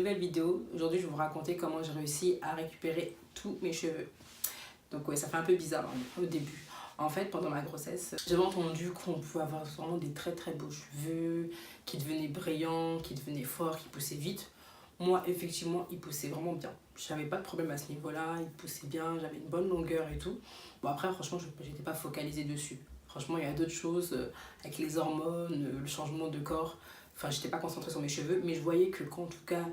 nouvelle vidéo. Aujourd'hui, je vais vous raconter comment j'ai réussi à récupérer tous mes cheveux. Donc ouais, ça fait un peu bizarre au début. En fait, pendant ma grossesse, j'avais entendu qu'on pouvait avoir vraiment des très très beaux cheveux, qui devenaient brillants, qui devenaient forts, qui poussaient vite. Moi, effectivement, ils poussaient vraiment bien. J'avais pas de problème à ce niveau-là, ils poussaient bien, j'avais une bonne longueur et tout. Bon après, franchement, j'étais pas focalisée dessus. Franchement, il y a d'autres choses, avec les hormones, le changement de corps. Enfin, j'étais pas concentrée sur mes cheveux, mais je voyais que quand, en tout cas,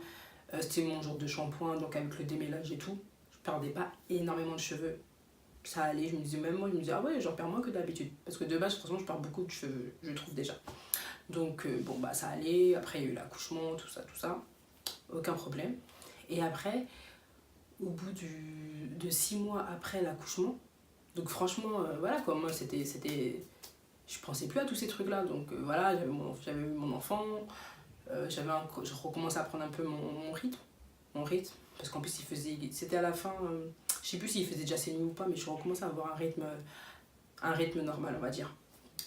c'était mon jour de shampoing, donc avec le démêlage et tout, je perdais pas énormément de cheveux. Ça allait, je me disais, même moi, je me disais, ah ouais, j'en perds moins que d'habitude. Parce que de base, franchement, je perds beaucoup de cheveux, je trouve déjà. Donc, bon, bah, ça allait. Après, il y a eu l'accouchement, tout ça, aucun problème. Et après, au bout de 6 mois après l'accouchement, donc franchement, voilà quoi, moi, je pensais plus à tous ces trucs-là. Donc, voilà, j'avais eu mon enfant, je recommençais à prendre un peu mon rythme. Parce qu'en plus, c'était à la fin, je sais plus s'il faisait déjà ses nuits ou pas, mais je recommençais à avoir un rythme normal, on va dire.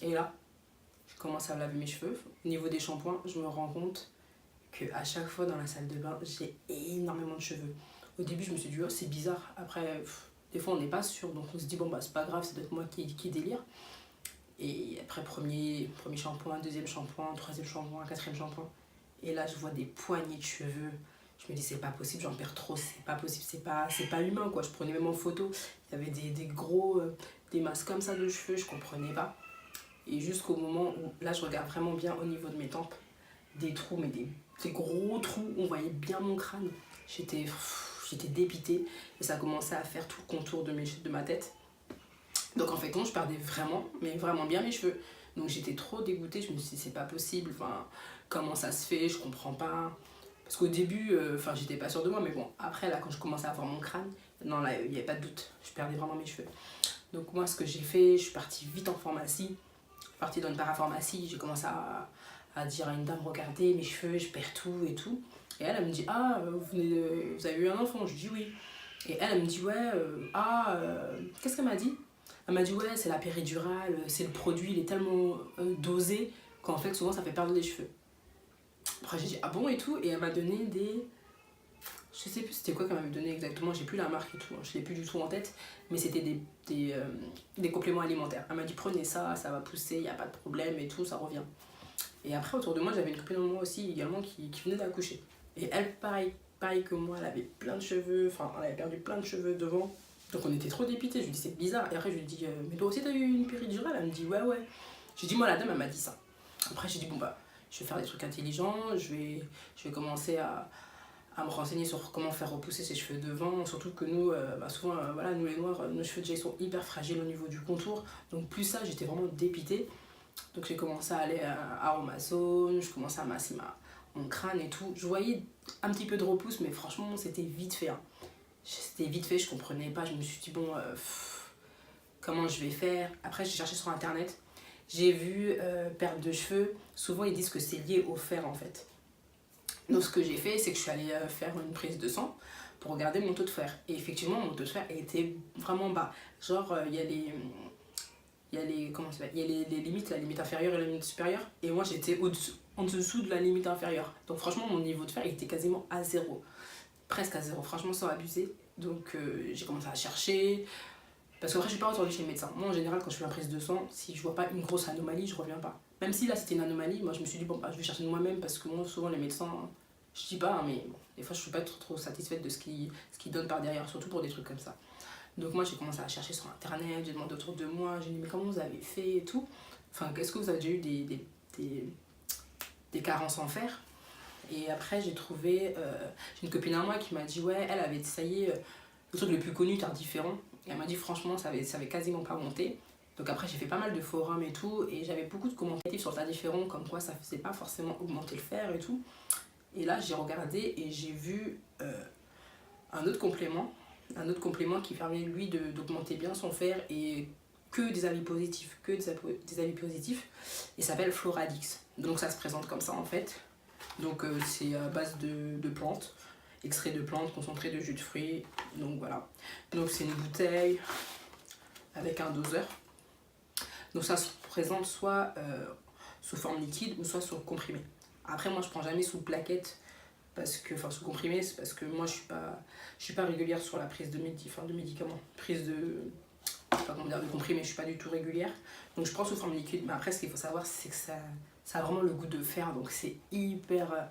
Et là, je commence à laver mes cheveux. Au niveau des shampoings, je me rends compte qu'à chaque fois dans la salle de bain, j'ai énormément de cheveux. Au début, je me suis dit, oh, c'est bizarre. Après, des fois, on n'est pas sûr, donc on se dit, bon, bah, c'est pas grave, c'est peut-être moi qui délire. Et après, premier shampoing, deuxième shampoing, troisième shampoing, quatrième shampoing. Et là, je vois des poignées de cheveux. Je me dis, c'est pas possible, j'en perds trop, c'est pas possible, c'est pas humain, quoi. Je prenais même en photo, il y avait des gros, des masses comme ça de cheveux, je comprenais pas. Et jusqu'au moment où, là, je regarde vraiment bien au niveau de mes tempes, des trous, mais des gros trous, on voyait bien mon crâne. J'étais dépitée et ça commençait à faire tout le contour de ma tête. Donc en fait, je perdais vraiment, mais vraiment bien mes cheveux. Donc j'étais trop dégoûtée, je me suis dit, c'est pas possible, enfin, comment ça se fait, je comprends pas. Parce qu'au début, j'étais pas sûre de moi, mais bon, après, là, quand je commençais à voir mon crâne, non, là, il n'y avait pas de doute, je perdais vraiment mes cheveux. Donc moi, ce que j'ai fait, je suis partie vite en pharmacie, je suis partie dans une parapharmacie, j'ai commencé à dire à une dame, regardez mes cheveux, je perds tout et tout. Et elle me dit, ah, vous avez eu un enfant? Je dis oui. Et elle me dit, ouais, qu'est-ce qu'elle m'a dit? Elle m'a dit, ouais, c'est la péridurale, c'est le produit, il est tellement dosé qu'en fait, souvent, ça fait perdre les cheveux. Après, j'ai dit, ah bon et tout, et elle m'a donné je sais plus c'était quoi qu'elle m'avait donné exactement, j'ai plus la marque et tout, je l'ai plus du tout en tête, mais c'était des compléments alimentaires. Elle m'a dit, prenez ça, ça va pousser, il n'y a pas de problème et tout, ça revient. Et après, autour de moi, j'avais une copine de moi aussi également qui venait d'accoucher. Et elle, pareil que moi, elle avait plein de cheveux, enfin, elle avait perdu plein de cheveux devant. Donc on était trop dépités, je lui dis, c'est bizarre. Et après, je lui dis, mais toi aussi, t'as eu une péridurale? Elle me dit, ouais. J'ai dit, moi, la dame, elle m'a dit ça. Après, j'ai dit, bon, bah, je vais faire des trucs intelligents, je vais commencer à me renseigner sur comment faire repousser ses cheveux devant, surtout que nous, souvent, voilà, nous les noirs, nos cheveux déjà ils sont hyper fragiles au niveau du contour, donc plus ça, j'étais vraiment dépitée. Donc j'ai commencé à aller à Aromazone, je commençais à masser mon crâne et tout. Je voyais un petit peu de repousse, mais franchement, c'était vite fait. Hein. C'était vite fait, je comprenais pas, je me suis dit, bon, comment je vais faire? Après, j'ai cherché sur internet, j'ai vu perte de cheveux, souvent ils disent que c'est lié au fer en fait. Donc ce que j'ai fait, c'est que je suis allée faire une prise de sang pour regarder mon taux de fer. Et effectivement, mon taux de fer était vraiment bas. Genre, il y a les limites, la limite inférieure et la limite supérieure. Et moi, j'étais en dessous de la limite inférieure. Donc franchement, mon niveau de fer il était quasiment à zéro. Presque à zéro, franchement, sans abuser. Donc j'ai commencé à chercher. Parce qu'après, je suis pas retournée chez le médecin. Moi, en général, quand je fais ma prise de sang, si je vois pas une grosse anomalie, je reviens pas. Même si là, c'était une anomalie, moi, je me suis dit, bon, bah, je vais chercher de moi-même parce que moi, souvent, les médecins, je dis pas, hein, mais bon, des fois, je suis pas trop satisfaite de ce qu'ils donnent par derrière, surtout pour des trucs comme ça. Donc, moi, j'ai commencé à chercher sur internet, j'ai demandé autour de moi, j'ai dit, mais comment vous avez fait et tout? Enfin, est-ce que vous avez déjà eu des carences en fer? Et après, j'ai trouvé, j'ai une copine à moi qui m'a dit, ouais, elle avait essayé le truc le plus connu, Tardiféron. Et elle m'a dit, franchement, ça avait quasiment pas monté. Donc après, j'ai fait pas mal de forums et tout, et j'avais beaucoup de commentaires sur le Tardiféron, comme quoi ça faisait pas forcément augmenter le fer et tout. Et là, j'ai regardé et j'ai vu un autre complément qui permet, lui, d'augmenter bien son fer et que des avis positifs, et s'appelle Floradix. Donc ça se présente comme ça, en fait. Donc c'est à base de plantes, extrait de plantes, concentré de jus de fruits, donc voilà. Donc c'est une bouteille avec un doseur. Donc ça se présente soit sous forme liquide ou soit sous comprimé. Après moi je prends jamais sous plaquette parce que, enfin sous comprimé, c'est parce que moi je suis pas régulière sur la prise de médicaments, prise de, je sais pas comment dire, de comprimé, je suis pas du tout régulière. Donc je prends sous forme liquide, mais après ce qu'il faut savoir c'est que ça a vraiment le goût de fer, donc c'est hyper...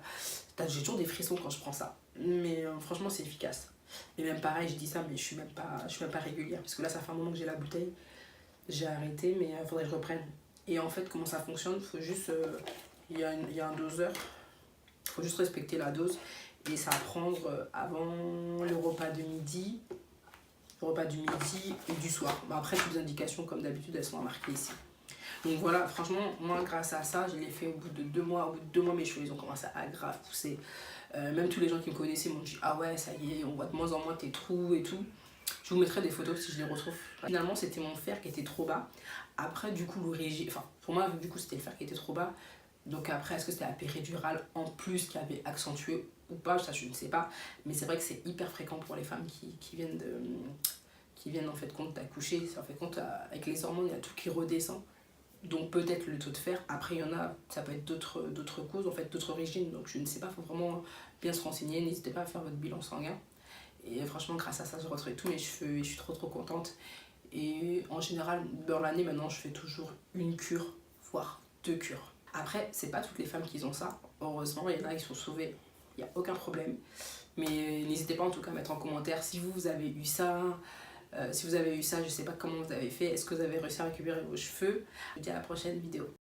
j'ai toujours des frissons quand je prends ça, mais franchement c'est efficace. Et même pareil, je dis ça, mais je suis même pas régulière, parce que là ça fait un moment que j'ai la bouteille, j'ai arrêté, mais il faudrait que je reprenne. Et en fait comment ça fonctionne, il faut juste, il y a un doseur, il faut juste respecter la dose, et ça à prendre avant le repas de midi, le repas du midi et du soir. Bon, après toutes les indications comme d'habitude elles sont marquées ici. Donc voilà, franchement, moi grâce à ça, je l'ai fait au bout de 2 mois. Au bout de 2 mois, mes cheveux ils ont commencé à grave pousser. Même tous les gens qui me connaissaient m'ont dit ah ouais, ça y est, on voit de moins en moins tes trous et tout. Je vous mettrai des photos si je les retrouve. Finalement, c'était mon fer qui était trop bas. Après, du coup, l'origine, enfin, pour moi, du coup, c'était le fer qui était trop bas. Donc après, est-ce que c'était la péridurale en plus qui avait accentué ou pas, ça je ne sais pas. Mais c'est vrai que c'est hyper fréquent pour les femmes qui viennent en fait compte d'accoucher. En fait compte avec les hormones, il y a tout qui redescend. Donc peut-être le taux de fer. Après, il y en a, ça peut être d'autres causes, en fait, d'autres origines. Donc je ne sais pas, il faut vraiment bien se renseigner. N'hésitez pas à faire votre bilan sanguin. Et franchement, grâce à ça, j'ai retrouvé tous mes cheveux et je suis trop contente. Et en général, dans l'année, maintenant, je fais toujours une cure, voire 2 cures. Après, c'est pas toutes les femmes qui ont ça. Heureusement, il y en a qui sont sauvées. Il n'y a aucun problème. Mais n'hésitez pas en tout cas à mettre en commentaire si vous avez eu ça. Si vous avez eu ça, je sais pas comment vous avez fait. Est-ce que vous avez réussi à récupérer vos cheveux? Je vous dis à la prochaine vidéo.